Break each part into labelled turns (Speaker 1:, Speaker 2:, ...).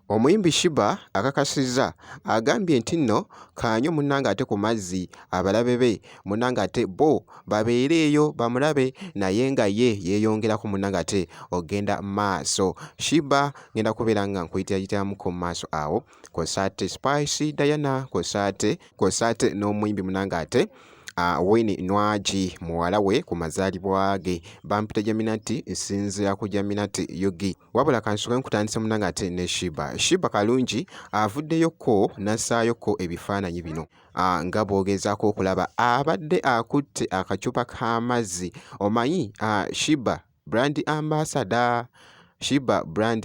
Speaker 1: Omuyimbi Sheebah akakasizza agambye nti nno kaanywe munnange ate ku mazzi abalabe be munnange ate bo babeere eyo bamulabe naye nga ye yeeyongerako munnange ate ogenda maaso. Sheebah ngenda kubeera nga nkuyitayitamuko mu maaso awo kw'ossa Spice Diana kw'ossa ate n'omuyimbi munnange ate Winnie Nwagi muwala we ku mazaalibwa ge bampita Jaminati nsinzira ku Jaminati Yugi wabula kansoke nkutandise munnange ate ne Sheebah. Sheebah kalungi avuddeyoko n'assaayoko ebifaananyi bino nga bw'ogezaako okulaba abadde akutte akacupa k'amazzi. Omanyi Sheebah brand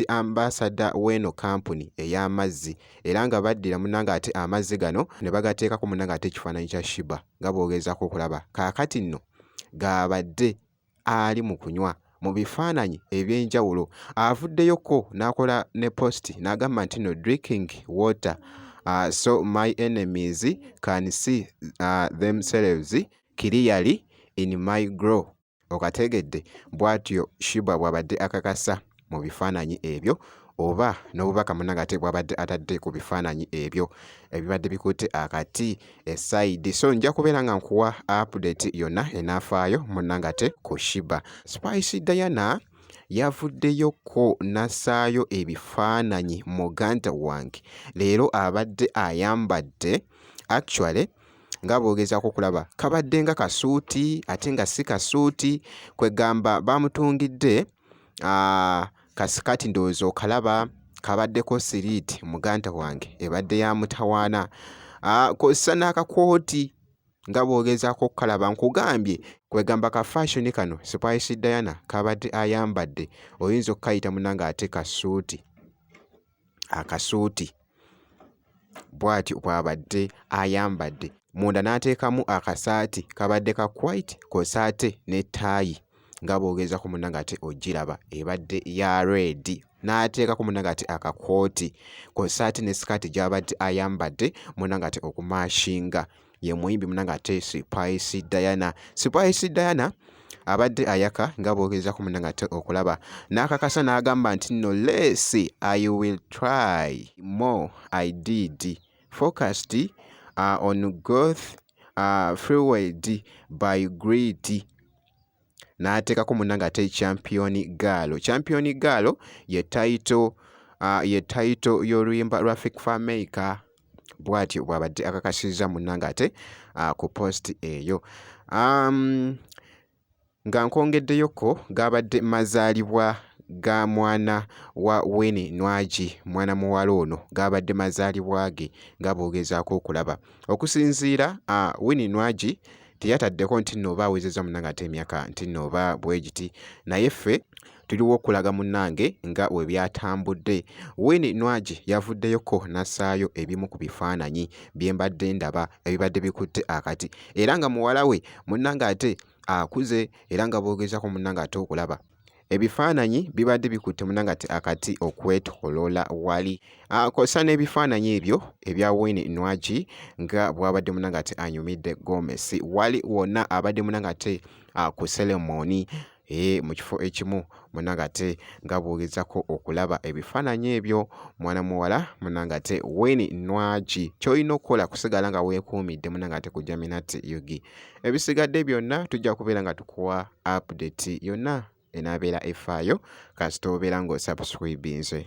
Speaker 1: ambassador w'eno kampuni ey'amazzi era nga baddira munnange ate amazzi gano ne bagateekako munnange ate ekifaananyi kya Sheebah nga bw'ogezaako okulaba kaakati nno g'abadde ali mu kunywa mu bifaananyi eby'enjawulo. Avuddeyoko n'akola ne post n'agamba nti no drinking water so my enemies can see themselves clearly in my glow. Okategedde bw'atyo Sheebah bw'abadde akakasa mu bifaananyi ebyo oba n'obubaka munnange ate bw'abadde atadde ku bifaananyi ebyo ebibadde bikutte akati esayidi. So nja kubeera nga nkuwa update yonna enaafaayo munnange ate ku Sheebah. Spice Diana yavuddeyoko n'assaayo ebifaananyi muganda wange leero abadde ayambadde actually nga bw'ogezaako okulaba kabadde nga kasuuti ate nga si kasuuti kwegamba bamutungidde kasikati ndowooza okalaba kabaddeko siriiti muganda wange ebadde ya mutawaana kw'ossa n'akakooti nga bw'ogezaako okukalaba nkugambye kwegamba ka fashion kano Spice Diana kabadde ayambadde oyinza okukayita munnange ate kasuuti akasuuti bw'atyo bw'abadde ayambadde munda n'ateekamu akasaati kabadde ka white kw'ossa ate ne taayi nga bw'ogezaako munnange ate ogiraba ebadde ya red n'ateekako munnange ate akakooti kw'ossa ate ne sikaati gy'abadde ayambadde munnange ate okumashinga ye muyimbi munnange ate Spice Diana. Spice Diana abadde ayaka nga bw'ogezaako munnange ate okulaba n'akakasa n'agamba nti no less I will try more I did focused on growth fueled by greed. N'ateekako munnange ate champion girl ye title y'oluyimba lwa Fake Maker bw'atyo bw'abadde akakasizza munnange ate ku post eyo. Nga nkongeddeyoko g'abadde mazaalibwa ga mwana wa Winnie Nwagi mwana muwala ono g'abadde mazaalibwa ge nga bw'ogezaako okulaba okusinziira Winnie Nwagi teyataddeko nti nno oba awezezza munnange ate emyaka nti nno oba bwe giti naye ffe tuliwo okulaga munnange nga we byatambudde. Winnie Nwagi yavuddeyoko n'assaayo ebimu ku bifaananyi bye mbadde ndaba ebibadde bikutte akati era nga muwala we munnange ate akuze era nga bw'ogezaako munnange ate okulaba ebifaananyi bibadde bikutte munnange ate akati okwetooloola wali kw'ossa n'ebifaananyi ebyo ebya Winnie Nwagi nga bw'abadde munnange ate anyumidde gomesi wali wonna abadde munnange ate ku ceremony mu kifo ekimu munnange ate nga bw'ogezaako okulaba ebifaananyi ebyo mwana muwala munnange ate Winnie Nwagi ky'olina okukola kusigala nga weekuumidde munnange ate ku Jaminati Yugi. Ebisigadde byonna tujja kubeera nga tukuwa update yonna enaabeera efaayo kasita obeera ng'osubscribinze.